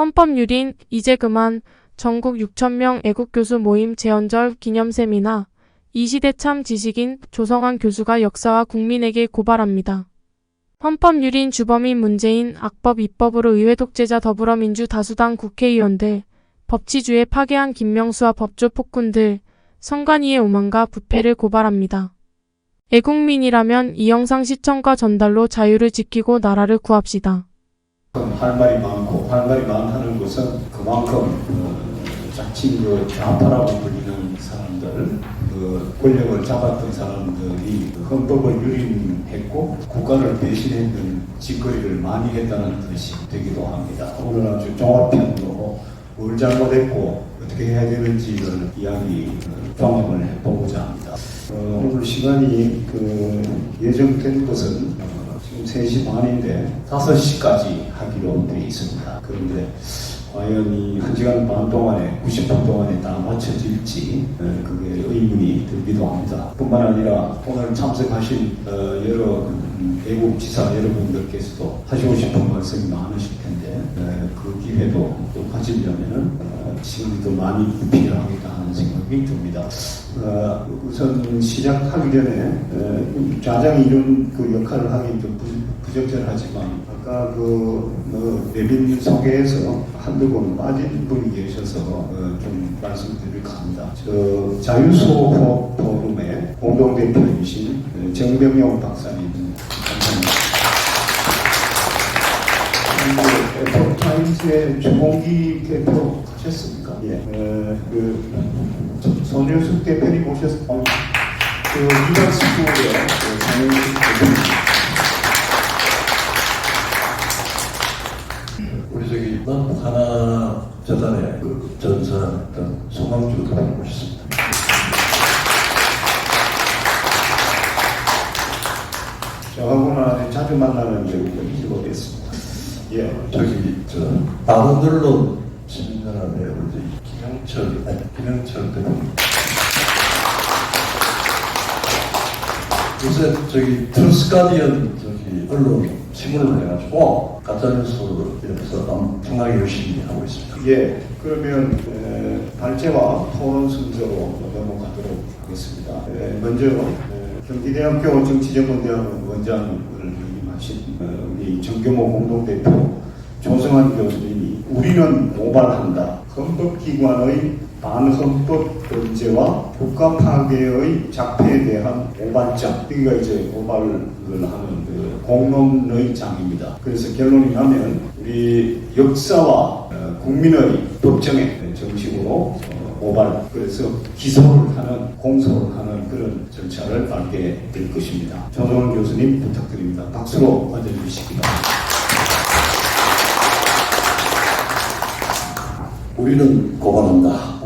헌법유린 이제 그만 전국 6,000명 애국교수 모임 재연절 기념세미나 이 시대 참 지식인 조성환 교수가 역사와 국민에게 고발합니다. 헌법유린 주범인 문재인 악법 입법으로 의회 독재자 더불어민주 다수당 국회의원들, 법치주의 파괴한 김명수와 법조 폭군들, 선관위의 오만과 부패를 고발합니다. 애국민이라면 이 영상 시청과 전달로 자유를 지키고 나라를 구합시다. 할 말이 많고 할 말이 많다는 것은 그만큼 자칭 좌파라고 불리는 사람들, 권력을 잡았던 사람들이 헌법을 유린했고 국가를 배신했던 짓거리를 많이 했다는 뜻이 되기도 합니다. 오늘 아주 종합편으로 뭘 잘못했고 어떻게 해야 되는지를 종합을 해보고자 합니다. 오늘 시간이 예정된 것은 지금 3시 반인데 5시까지 하기로 되어 있습니다. 그런데 과연 이 1시간 반 동안에 90분 동안에 다 맞춰질지 그게 의문이 들기도 합니다. 뿐만 아니라 오늘 참석하신 여러 애국지사 여러분들께서도 하시고 싶은 말씀이 많으실 텐데 그 기회도 또 가지려면 시간이 더 많이 필요하겠다 하는 생각이 듭니다. 우선 시작하기 전에 좌장이 이런 역할을 하기 좀 부적절하지만 아까 내빈 소개에서 한두 분 빠진 분이 계셔서 좀 말씀드릴까 합니다. 자유소 포럼의 공동대표이신 정병용 박사님 감사합니다. 에포타임즈의 주봉기 대표 하셨습니까? 예. 손윤숙 대표님 오셨습니까? 이발스쿨의 손윤숙 대표님. 우리 하나 재단의 전사했던 송광주 대표님 모셨습니다. 저하고는 자주 만나는 경우가 이루어졌습니다. 예. 다른 언론 신문연합의 우리 김영철 대표님. 요새 트러스 가디언 언론 신문을 해가지고 가짜뉴스를 이래서 엄청나게 열심히 하고 있습니다. 예. 그러면 발제와 토론 순서로 넘어가도록 하겠습니다. 먼저 경기대학교 정치전문대학원 원장을 역임하신 우리 정경호 공동대표 조성환 교수님이 우리는 모발한다. 헌법기관의 반헌법 범죄와 국가 파괴의 작태에 대한 모발장. 여기가 이제 모발을 하는 공론의 장입니다. 그래서 결론이 나면 우리 역사와 국민의 법정에 정식으로 모발, 그래서 기소를 하는, 공소를 하는 그런 절차를 밟게 될 것입니다. 조성환 교수님 부탁드립니다. 박수로 맞아주시기 바랍니다. 우리는 고발한다.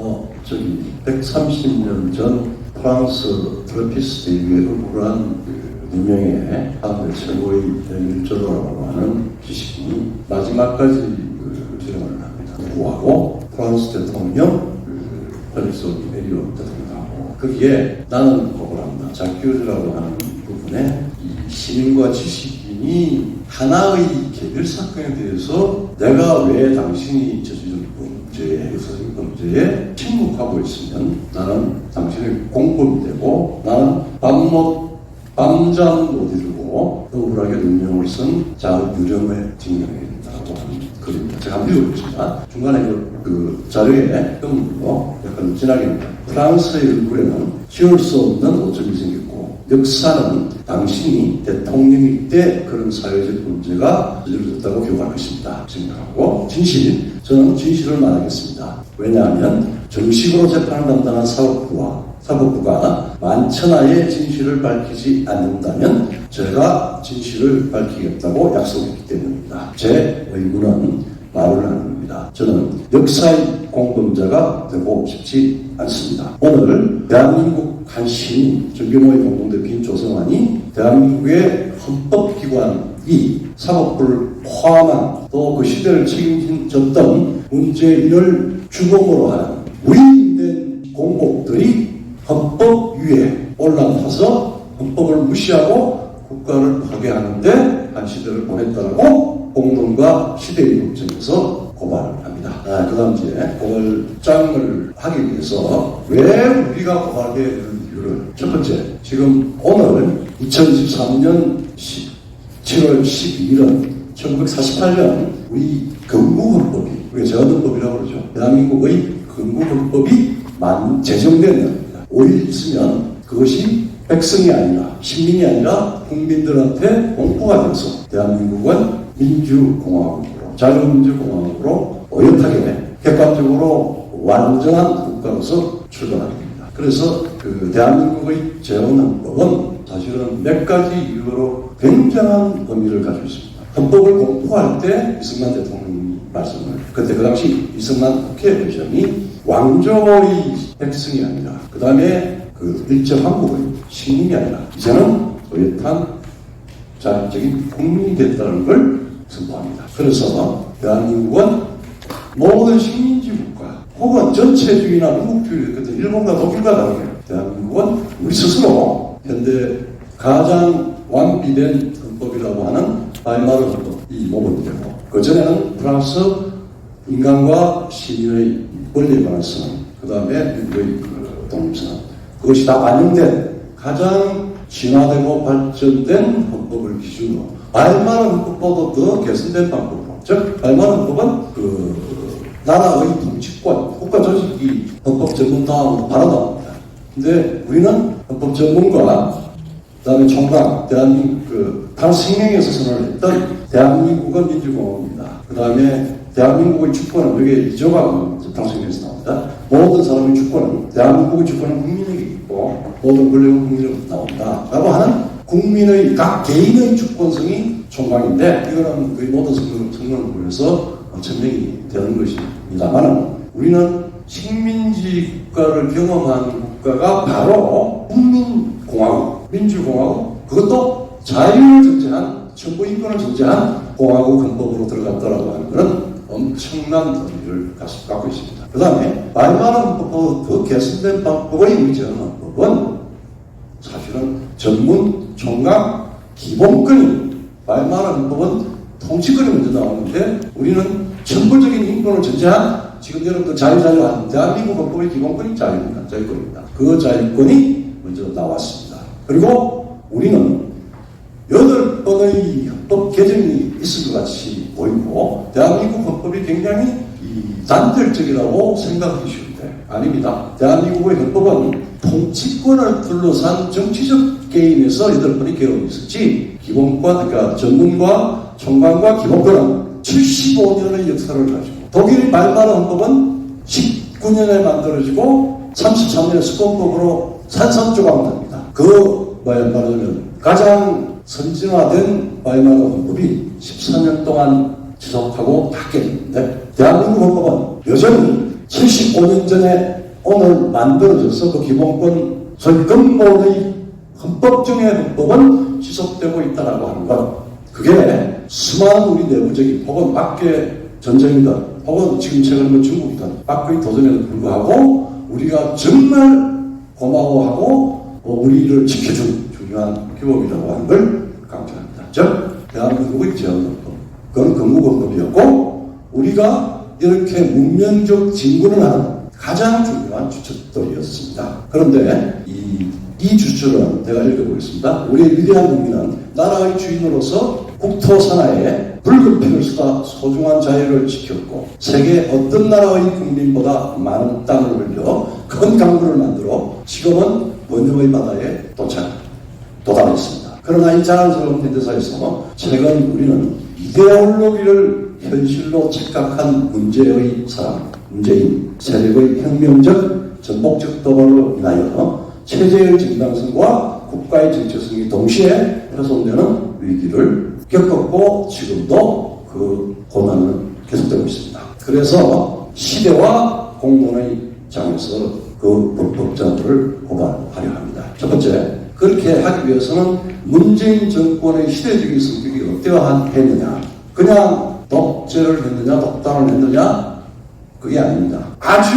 130년 전 프랑스 트로피스트에게 의구한 누명의 한국 최고의 일조라고 하는 지식인이 마지막까지 주장을 합니다. 누구하고 프랑스 대통령 펠릭스 에리오 대통령하고 거기에 나는 고발한다. 자큐즈라고 하는 부분에 이 시민과 지식인이 하나의 개별 사건에 대해서 내가 왜 당신이 저지른 역사적인 범죄에 침묵하고 있으면 나는 당신의 공범이 되고 나는 밤잠 못 이루고 억울하게 누명을 쓴 자유령에 징명해야 된다고 하는 글입니다. 제가 한번 읽어보겠습니다. 중간에 자료에 끝물로 약간 진하게입니다. 프랑스의 얼굴에는 지울 수 없는 오점이 생겼고 역사는 당신이 대통령일 때 그런 사회적 문제가 저지러졌다고 기억할 것입니다. 생각하고 저는 진실을 말하겠습니다. 왜냐하면 정식으로 재판을 담당한 사법부가 만천하에 진실을 밝히지 않는다면 제가 진실을 밝히겠다고 약속했기 때문입니다. 제 의무는 말을 하는 겁니다. 저는 역사의 공범자가 되고 싶지 않습니다. 오늘 대한민국 한 시민, 정경호의 공동대표인 조성환이 대한민국의 헌법기관이 사법부를 포함한 또 그 시대를 책임졌던 문재인을 주범으로 하는 위임된 공복들이 헌법 위에 올라타서 헌법을 무시하고 국가를 파괴하는데 한 시대를 보냈다고 공론과 시대의 법정에서 고발을 합니다. 그다음 이제 고발장을 하기 위해서 왜 우리가 고발해야 되는 이유를 첫 번째, 지금 오늘 2023년 7월 12일은 1948년 우리 건국헌법이, 우리가 제헌헌법이라고 그러죠. 대한민국의 건국헌법이 제정된 겁니다. 5일 있으면 그것이 백성이 아니라, 시민이 아니라 국민들한테 공포가 돼서 대한민국은 민주공화국으로, 자유민주공화국으로 오랫하게 객관적으로 완전한 국가로서 출발하게 됩니다. 그래서 그 대한민국의 제헌헌법은 사실은 몇 가지 이유로 굉장한 의미를 가지고 있습니다. 헌법을 공포할 때 이승만 대통령이 말씀을, 그때 그 당시 이승만 국회의장이 왕조의 백성이 아니라, 그 다음에 그 일제왕국의 식민이 아니라 이제는 오랫한 자율적인 국민이 됐다는 걸 선포합니다. 그래서 대한민국은 모든 식민지 국가 혹은 전체주의나 민국주의 같은 일본과 독일과 다르게 대한민국은 우리 스스로 현대 가장 완비된 헌법이라고 하는 바이마르 헌법이 모범이 되고, 그전에는 프랑스 인간과 시민의 권리에 관한 선언, 그 다음에 민주의 독립선언, 그것이 다 반영된 가장 진화되고 발전된 헌법을 기준으로 바이마르 헌법보다 더 개선된 방법으로, 즉 바이마르 헌법은 그 나라의 통치권, 국가 조직이 헌법 전문가하고 바로 나옵니다. 근데 우리는 헌법 전문가, 그 다음에 총각, 대한민국, 탄생명에서 선언을 했던 대한민국은 민주공화국입니다. 그 다음에 대한민국의 주권은, 여기 2조가 탄생명에서 나옵니다. 모든 사람의 주권은, 대한민국의 주권은 국민에게 있고 모든 권력은 국민으로부터 나온다 라고 하는 국민의, 각 개인의 주권성이 총각인데, 이거는 거의 모든 성명을 보여서 천명이 되는 것입니다만, 우리는 식민지 국가를 경험한 국가가 바로 국민공화국, 민주공화국, 그것도 자유를 전제한, 정부 인권을 전제한 공화국 헌법으로 들어갔다라고 하는 것은 엄청난 의미를 갖고 있습니다. 그 다음에 바이마르 헌법보다 더 개선된 방법의 우리 제헌헌법은 사실은 전문, 총각, 기본권이, 바이마르 헌법은 통치권이 먼저 나오는데 우리는 천부적인 인권을 전제한, 지금 여러분들 자유하는 대한민국 헌법의 기본권이 자유입니다. 자유권입니다. 그 자유권이 먼저 나왔습니다. 그리고 우리는 8번의 헌법 개정이 있을 것 같이 보이고, 대한민국 헌법이 굉장히 단결적이라고 생각하기 쉬운데 아닙니다. 대한민국의 헌법은 통치권을 둘러싼 정치적 게임에서 8번의 개헌이 있었지, 기본권, 그러니까 전문과 총괄과 기본권은 75년의 역사를 가지고, 독일의 바이마르 헌법은 19년에 만들어지고 33년에 수권법으로 산산조각을 합니다. 그 말하자면 가장 선진화된 바이마르 헌법이 14년 동안 지속하고 다 깨졌는데, 대한민국 헌법은 여전히 75년 전에 오늘 만들어져서 그 기본권, 소위 근본의 헌법중의 헌법은 지속되고 있다라고 하는 것, 그게 수많은 우리 내부적인 혹은 밖의 전쟁이든 혹은 지금 최근 중국이든 밖의 도전에도 불구하고 우리가 정말 고마워하고 우리를 지켜준 중요한 규범이라고 하는 걸 강조합니다. 즉 대한민국의 제헌헌법, 그건 건국헌법이었고, 우리가 이렇게 문명적 진군을 하는 가장 중요한 주축들이었습니다. 그런데 이 주축은 내가 읽어보겠습니다. 우리의 위대한 국민은 나라의 주인으로서 국토 산하에 붉은 피를 쏟아 소중한 자유를 지켰고, 세계 어떤 나라의 국민보다 많은 땅을 흘려 큰 강물을 만들어 지금은 번영의 바다에 도달했습니다. 그러나 이 자랑스러운 현대사에서 최근 우리는 이데올로기를 현실로 착각한 문재의 사람, 문재인 세력의 혁명적 전복적 도발로 인하여 체제의 정당성과 국가의 정체성이 동시에 훼손되는 위기를 겪었고, 지금도 그 고난은 계속되고 있습니다. 그래서 시대와 공론의 장에서 그 불법자들을 고발하려 합니다. 첫 번째, 그렇게 하기 위해서는 문재인 정권의 시대적인 성격이 어떠했느냐, 그냥 독재를 했느냐 독단을 했느냐, 그게 아닙니다. 아주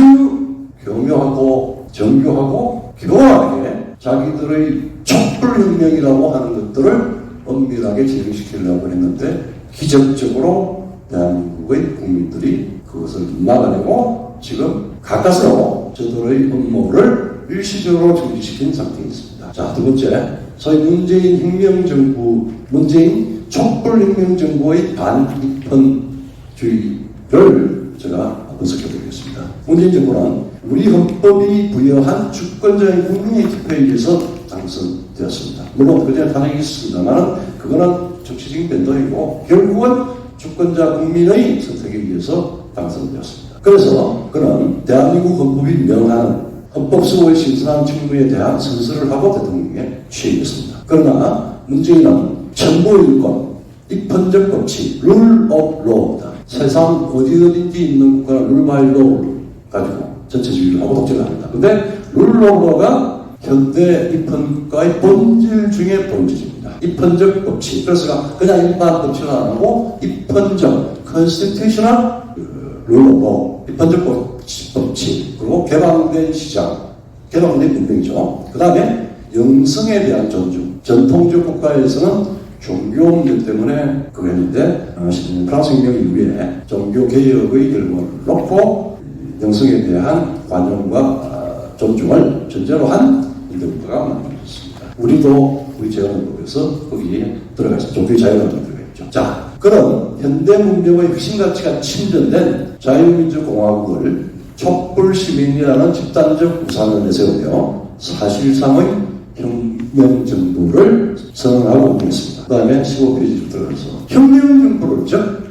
교묘하고 정교하고 기도하게 자기들의 촛불혁명이라고 하는 것들을 엄밀하게 진행시키려고 했는데, 기적적으로 대한민국의 국민들이 그것을 막아내고 지금 가까스로 저들의 업무를 일시적으로 중지시킨 상태에 있습니다. 자, 두 번째, 소위 문재인 혁명정부, 문재인 촛불혁명정부의 반입헌주의를 제가 분석해드리겠습니다. 문재인 정부는 우리 헌법이 부여한 주권자인 국민의 투표에 의해서 당선되었습니다. 물론 그전에 탄핵이 있습니다만 그거는 정치적인 변동이고 결국은 주권자 국민의 선택에 의해서 당선되었습니다. 그래서 그는 대한민국 헌법이 명하는 헌법소의 신선한 직무에 대한 선서를 하고 대통령에 취임했습니다. 그러나 문재인은 정보일권, 입헌적 법칙, 룰 오브 로우다. 세상 어디든지 있는 국가는 룰 바이 로우를 가지고 전체주의를 하고 독재를 합니다. 근데 룰 오브 로우가 현대 입헌국가의 본질 중에 본질입니다. 입헌적 법칙. 그래서 그냥 일반 법칙을 안 하고 입헌적, constitutional 룰 오브 로우, 입헌적 법칙, 그리고 개방된 시장, 개방된 문명이죠. 그 다음에 영성에 대한 존중. 전통적 국가에서는 종교 문제 때문에 그거 했는데 프랑스 혁명 이후에 종교 개혁의 결과를 놓고 영성에 대한 관용과 존중을 전제로 한 인도국가가 만들어졌습니다. 우리도 우리 재헌헌법에서 거기에 들어가서 종교의 자유가 들어가 있죠. 자, 그런 현대 문명의核心 가치가 침전된 자유민주공화국을 촛불시민이라는 집단적 우상을 내세우며 사실상의 혁명정부를 선언하고 있습니다. 그 다음에 15페이지로 들어가서 혁명정부를 즉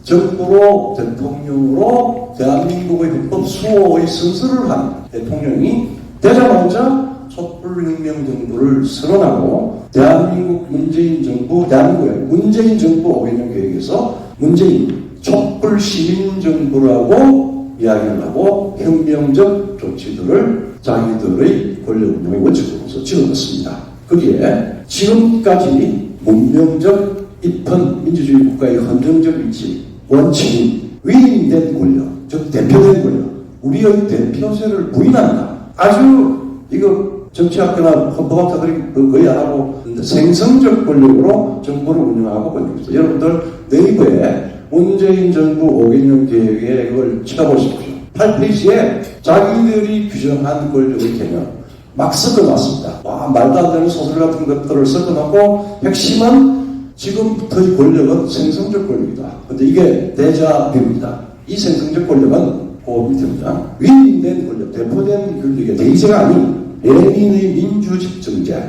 입헌정부로 대통령으로 대한민국의 헌법 수호의 선서를 한 대통령이 되자마자 촛불혁명정부를 선언하고 대한민국 문재인 정부, 대한민국의 문재인 정부 5개년 계획에서 문재인 촛불시민정부라고 이야기를 하고 혁명적 조치들을 자기들의 권력 운영의 원칙으로서 집어넣습니다. 거기에 지금까지 문명적 입헌 민주주의 국가의 헌정적 위치, 원칙인 위임된 권력, 즉 대표된 권력, 우리의 대표제를 부인한다. 아주 이거 정치학교나 헌법학자들이 거의 안 하고 생성적 권력으로 정부를 운영하고 권력입니다. 여러분들 네이버에 문재인 정부 5개년 계획에 그걸 찾아보십시오. 8페이지에 자기들이 규정한 권력의 개념 막 섞어놨습니다. 와, 말도 안 되는 소설 같은 것들을 섞어놓고 핵심은 지금부터의 권력은 생성적 권력이다. 근데 이게 데자뷰입니다. 이 생성적 권력은 그 밑입니다. 위임된 권력, 대표된 권력의 대의제가 아닌 레닌의 민주집정제,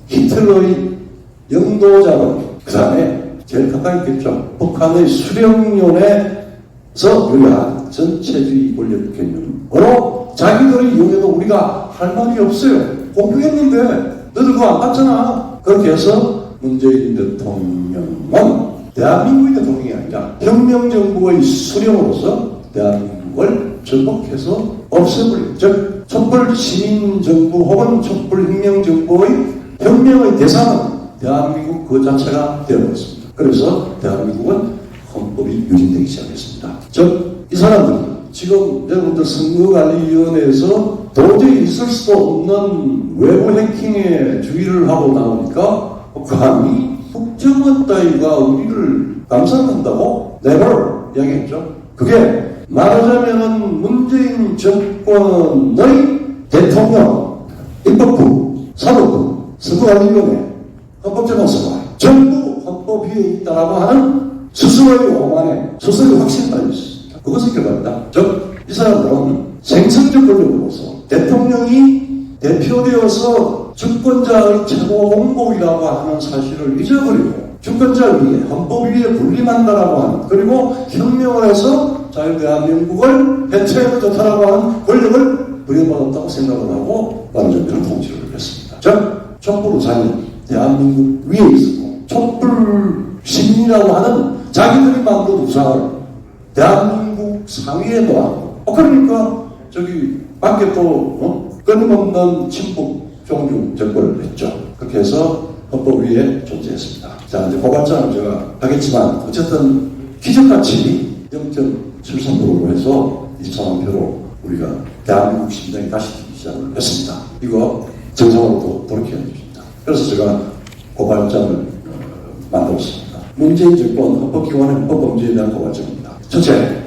히틀러의 영도자본, 그 다음에 제일 가까이 있겠죠. 북한의 수령론에서 유래한 전체주의 권력 개념으로 자기들의 이용해도 우리가 할 말이 없어요. 공표했는데 너들 그거 안 봤잖아. 그렇게 해서 문재인 대통령은 대한민국의 대통령이 아니라 혁명정부의 수령으로서 대한민국을 전복해서 없애버린, 즉 촛불시민정부 혹은 촛불혁명정부의 혁명의 대상은 대한민국 그 자체가 되어버렸습니다. 그래서 대한민국은 헌법이 유린되기 시작했습니다. 즉 이 사람들이 지금 여러분들 선거관리위원회에서 도저히 있을 수도 없는 외부 해킹에 주의를 하고 나오니까 감히 국정원 따위가 우리를 감상한다고 never 이야기했죠. 그게 말하자면은 문재인 정권의 대통령, 입법부, 사법부, 선거관리위원회, 헌법재판소가 전부 헌법 위에 있다라고 하는 스스로의 오만에 스스로의 확신을 가지고 있습니다. 그것을 결합니다. 즉, 이 사람들은 생성적 권력으로서 대통령이 대표되어서 주권자의 최고 공복이라고 하는 사실을 잊어버리고 주권자 위에 헌법 위에 군림한다라고 하는, 그리고 혁명을 해서 자유대한민국을 해체해도 좋다라고 하는 권력을 부여받았다고 생각을 하고 완전히 통치를 했습니다. 즉, 촛불우상이 대한민국 위에 있었고 촛불 시민이라고 하는 자기들이 만든 우상을 대한민국 상위에 놓았고, 그러니까 저기 밖에 또 끊임없는 침묵 종중 정권을 했죠. 그렇게 해서 헌법 위에 존재했습니다. 자, 이제 고발장을 제가 하겠지만 어쨌든 기적같이 0.73%로 해서 24만 표로 우리가 대한민국 심장이 다시 뛰기 시작을 했습니다. 이거 정상으로 돌이켜야 됩니다. 그래서 제가 고발장을 만들었습니다. 문재인 정권 헌법기관의 헌법범죄에 대한 고발장입니다. 첫째,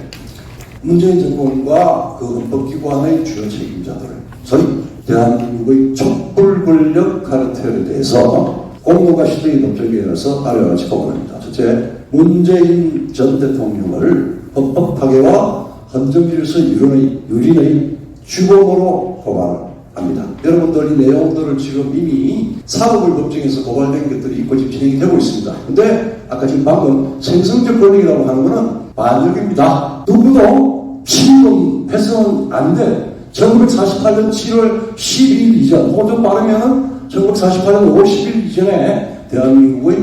문재인 정권과 그 헌법기관의 주요 책임자들을 소위 대한민국의 촛불 권력 카르텔에 대해서 공무가 시대의 법적에 의해서 아래와 같이 보고합니다. 첫째, 문재인 전 대통령을 헌법 파괴와 헌정질서 유린의 주범으로 고발합니다. 여러분들 이 내용들을 지금 이미 사법을 법정에서 고발된 것들이 있고 지금 진행이 되고 있습니다. 근데 아까 지금 방금 생성적 권력이라고 하는 것은 반역입니다. 누구도 신검해서는 안 돼. 1948년 7월 12일 이전, 혹은 빠르면 1948년 5월 10일 이전에 대한민국의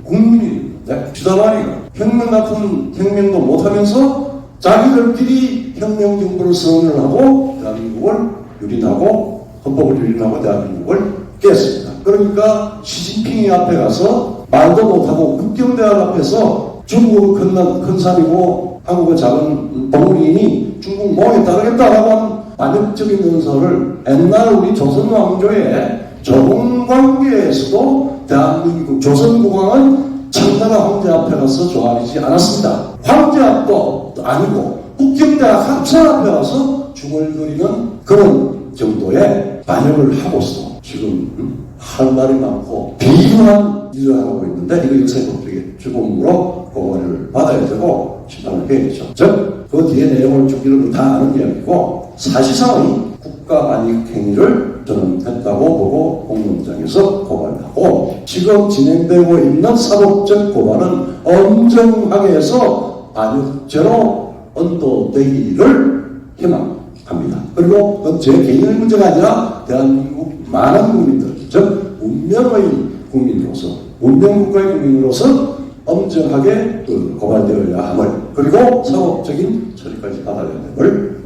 국민이 주다마니가 혁명 같은 혁명도 못하면서 자기들끼리 혁명정부를 선언을 하고 대한민국을 유린하고 헌법을 유린하고 대한민국을 깼습니다. 그러니까 시진핑이 앞에 가서 말도 못하고 국경대학 앞에서 중국은 큰 산이고 한국은 작은 봉우리이니 중국 목에 따르겠다라고 하는 반역적인 연설을 옛날 우리 조선 왕조의 조공관계에서도 대한민국 조선국왕은 청나라 황제 앞에 가서 조아리지 않았습니다. 황제 앞도 아니고 국경대학 학생 앞에 가서 중얼거리는 그런 정도의 반역을 하고서 지금 할 말이 많고 비굴한 일을 하고 있는데 이거 역사법적인 주범으로 고발을 받아야 되고 심판을 해야 되죠. 즉, 그 뒤에 내용을 쭉 이런 거 다 아는 이야기고 사실상의 국가 반역 행위를 저는 했다고 보고 공론장에서 고발하고 지금 진행되고 있는 사법적 고발은 엄정하게 해서 반역죄로 언도되기를 희망합니다. 그리고 그건 제 개인의 문제가 아니라 대한민국 많은 국민들, 즉 운명의 국민으로서 운명국가의 국민으로서 엄정하게 고발되어야 함을 그리고 사법적인 처리까지 받아야 됨을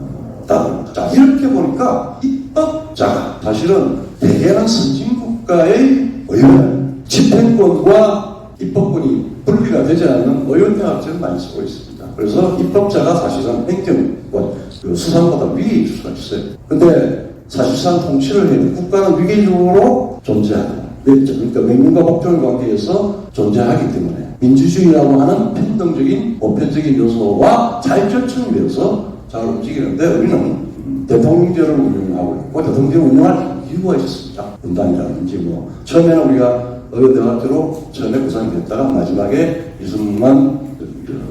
따릅니다. 자, 이렇게 보니까 입법자가 사실은 대개는 선진국가의 의원, 집행권과 입법권이 분리가 되지 않는 의원대학제를 많이 쓰고 있습니다. 그래서 입법자가 사실은 행정권, 수상보다 위에 있을 수가 있어요. 근데 사실상 통치를 해야 국가는 위계적으로 존재하는 그러니까 명문과 법조의 관계에서 존재하기 때문에 민주주의라고 하는 편등적인 보편적인 요소와 자율적 면에서 잘 움직이는데 우리는 대통령제를 운영하고 있고 대통령제를 운영할 이유가 있었습니다. 분단이라든지 뭐 처음에는 우리가 의원대학교로 처음에 구성이 됐다가 마지막에 이승만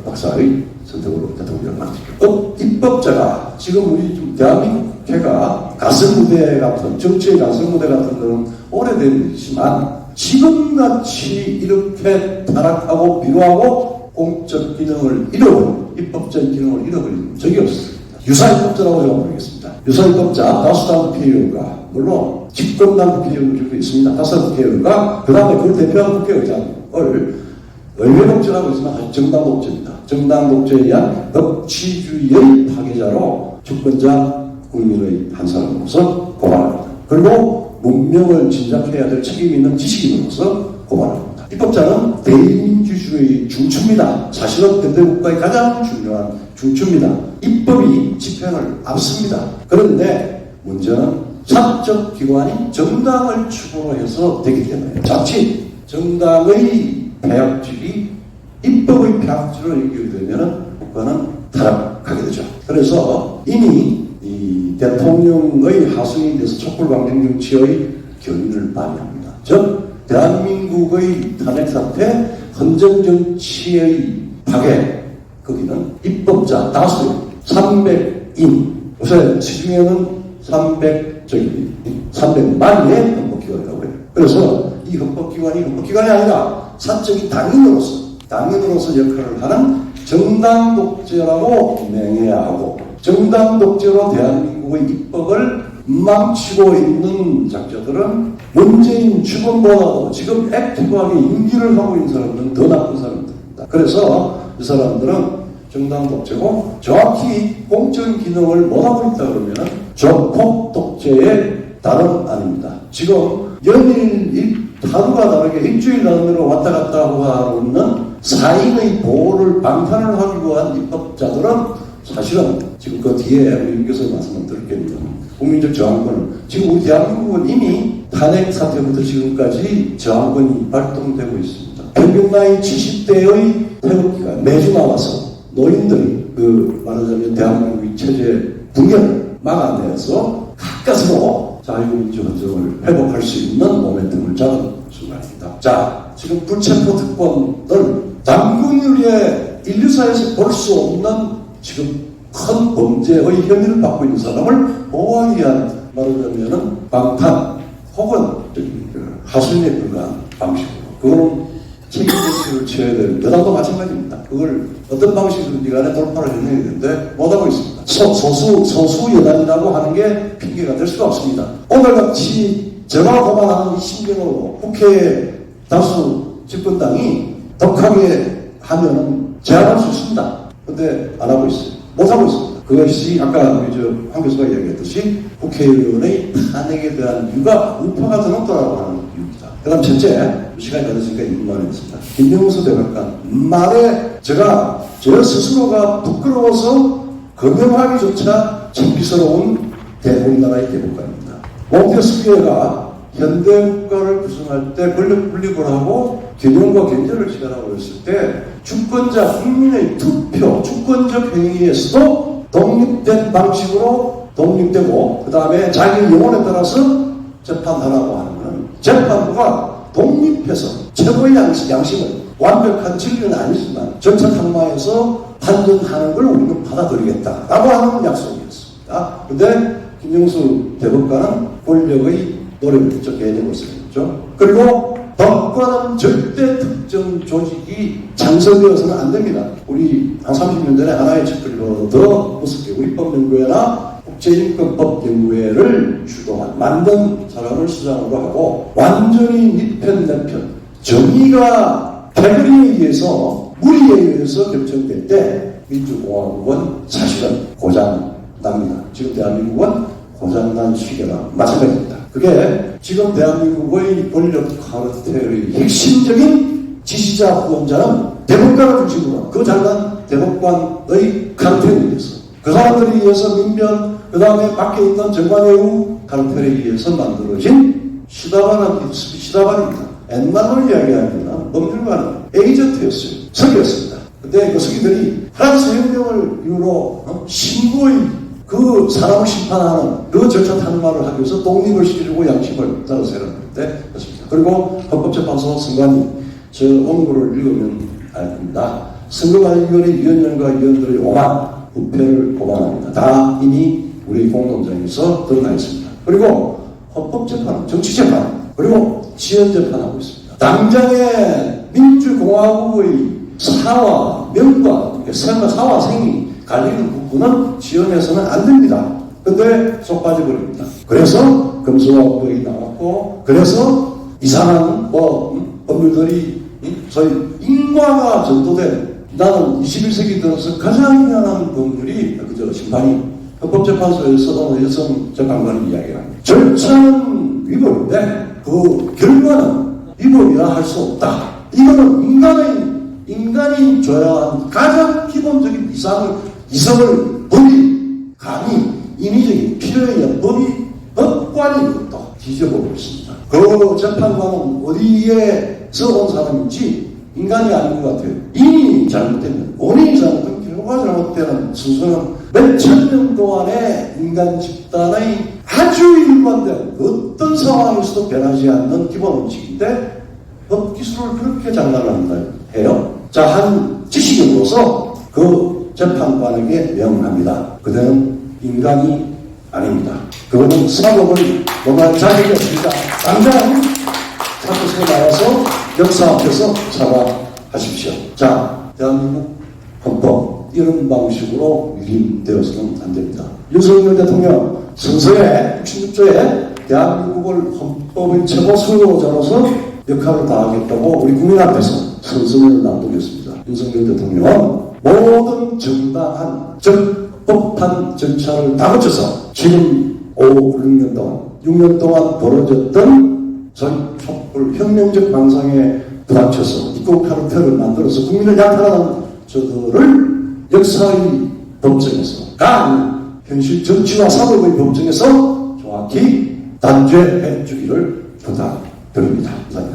박사의 선택으로 대통령을 맡았죠. 입법자가 지금 우리 대한민국 국회가 가설무대 같은 정치의 가설무대 같은 것은 오래된 일이지만 지금같이 이렇게 타락하고 비로하고 공적 기능을 잃어버린 입법적인 기능을 잃어버린 적이 없습니다. 유사입법자라고 제가 부르겠습니다. 유사입법자 다수당 국회의원과 물론 집권당 국회의원들도 있습니다. 다수당 국회의원과 그 다음에 그걸 대표하는 국회의장을 의회독재라고 있지만 정당 독재입니다. 정당 독재에 의한 법치주의의 파괴자로 주권자 국민의 한 사람으로서 고발합니다. 그리고 문명을 진작해야 될 책임 있는 지식인으로서 고발합니다. 입법자는 대의민주주의 중추입니다. 사실은 근대국가의 가장 중요한 중추입니다. 입법이 집행을 앞섭니다. 그런데 문제는 사적 기관이 정당을 추구로 해서 되기 때문에 자칫 정당의 폐악질이 입법의 폐악질로 연결되면 국가는 타락하게 되죠. 그래서 이미 이 대통령의 하승에 대해서 촛불방정 정치의 견인을 발휘합니다. 즉 대한민국의 탄핵 사태, 헌정 정치의 파괴, 거기는 입법자 다수 300인, 요새 시중에는 300만의 헌법기관이라고 해요. 그래서 이 헌법기관이 아니라 사적인 당인으로서 역할을 하는 정당 독재라고 맹해야 하고 정당 독재로 대한민국의 입법을 망치고 있는 작자들은 문재인 주권보다도 지금 액티브하게 임기를 하고 있는 사람들은 더 나쁜 사람들입니다. 그래서 이 사람들은 정당 독재고 정확히 공적인 기능을 못하고 있다 그러면 조폭 독재의 다름 아닙니다. 지금 연일 하루가 다르게 일주일 단위로 왔다 갔다 하고 있는 사인의 보호를 방탄을 하기 위한 입법자들은 사실은 지금 그 뒤에 우리 윤 교수님 말씀을 드렸겠는데 국민적 저항권을 지금 우리 대한민국은 이미 탄핵 사태부터 지금까지 저항권이 발동되고 있습니다. 평균 나이 70대의 태극기가 매주 나와서 노인들이 말하자면 대한민국의 체제 붕괴를 막아내서 가까스로 자유민주 헌정을 회복할 수 있는 모멘텀을 잡은 순간입니다. 자, 지금 불체포 특권을 당군율의 인류사에서 볼 수 없는 지금 큰 범죄의 혐의를 받고 있는 사람을 보호하기 위한 말하자면은 방탄 혹은 하수인에 불과한 방식으로 그거는 책임제시를 쳐야 되는 여당도 마찬가지입니다. 그걸 어떤 방식이든지 간에 돌파를 해내야 되는데 못하고 있습니다. 소수 여당이라고 하는 게 핑계가 될 수가 없습니다. 오늘같이 제가 고발하는 이 심정으로 국회에 다수 집권당이 독하게 하면은 제한할 수 있습니다. 근데 안 하고 있어요. 못하고 있습니다. 그것이 아까 우리 황 교수가 이야기했듯이 국회의원의 탄핵에 대한 이유가 우파가 더 높다고 하는 이유입니다. 그 다음 첫째, 시간이 많으니까 이분만 하겠습니다. 김영수 대법관 말에 제가 저 스스로가 부끄러워서 거명하기조차 창피스러운 우리나라의 대법관입니다. 몽테스키에가 현대국가를 구성할 때 권력 분립을 하고 균형과 견제를 지향하고 했을 때 주권자 국민의 투표, 주권적 행위에서도 독립된 방식으로 독립되고 그 다음에 자기 영혼에 따라서 재판하라고 하는 것은 재판부가 독립해서 최고의 양심을 완벽한 진리는 아니지만 전체 탕마에서 판정하는 걸 우리는 받아들이겠다라고 하는 약속이었습니다. 그런데 김영수 대법관은 권력의 노래적 개념을 쓰였죠. 그리고 법관은 절대 특정 조직이 창설되어서는 안 됩니다. 우리 한 30년 전에 하나의 측근으로 더 무섭게 우리 법연구회나 국제인권법연구회를 주도한 만든 사람을 수장으로 하고 완전히 니편 내편 정의가 패거리에 의해서 무리에 의해서 결정될 때 민주공화국은 사실은 고장납니다. 지금 대한민국은 고장난 시기나 마찬가지입니다. 그게 지금 대한민국의 권력 카르텔의 핵심적인 지시자 후원자는 대법관을 중심으로 그 잘난 대법관의 카르텔에 의해서 그 사람들에 의해서 민변 그 다음에 밖에 있는 정관예우 카르텔에 의해서 만들어진 시다반입니다. 옛말로 이야기하면 법률가는 에이전트였어요. 석이었습니다. 근데 그 석이들이 프랑스 혁명을 이유로 신부의 그 사람을 심판하는 그 절차 탄마를 하기 위해서 독립을 시키려고 양심을 따라 세웠는데 그렇습니다. 그리고 헌법재판소 선관위 저 원고를 읽으면 알 겁니다. 선거관리위원회 위원장과 위원들의 오만 부패를 고발합니다. 다 이미 우리 공동장에서 드러나 있습니다. 그리고 헌법재판, 정치재판, 그리고 지연재판하고 있습니다. 당장의 민주공화국의 사와 명과 사와 생이 갈리는 부분은 지연해서는 안 됩니다. 근데 쏙 빠져버립니다. 그래서 금수화법이 나왔고, 그래서 이상한 법률들이 소위 인과가 전도된 나는 21세기 들어서 가장 희한한 법률이 그저 심판이 헌법재판소에서 여성 재판관이 이야기합니다. 절차는 위법인데 그 결과는 위법이라 할 수 없다. 이거는 인간이 줘야 하는 가장 기본적인 이성을 법이 감히 인위적인 필요에 의한 법관이 또 뒤져보고 있습니다. 그 재판관은 어디에서 온 사람인지 인간이 아닌 것 같아요. 인이 잘못되면 원인이 잘못되면 결과가 잘못되는 순서는 몇천 년 동안의 인간 집단의 아주 일관된 어떤 상황에서도 변하지 않는 기본 원칙인데 법기술을 그렇게 장난을 한다 해요. 자, 한 지식인으로서 그 재판관에게 명합니다. 그대는 인간이 아닙니다. 그거는 사법을 논할 자격이 없습니다. 당장 사법에 나와서 역사 앞에서 사과하십시오. 자, 대한민국 헌법 이런 방식으로 위임되어서는 안 됩니다. 윤석열 대통령 선서에 66조에 대한민국을 헌법의 최고 수호자로서 역할을 다하겠다고 우리 국민 앞에서 선서를 납득했습니다. 윤석열 대통령은 모든 정당한 적법한 절차를 다 거쳐서 지금 6년 동안 벌어졌던 전 촛불 혁명적 망상에 부닥쳐서 입국 카르텔을 만들어서 국민을 약탈하는 저들을 역사의 법정에서 현실 정치와 사법의 법정에서 정확히 단죄해 주기를 부탁드립니다. 감사합니다.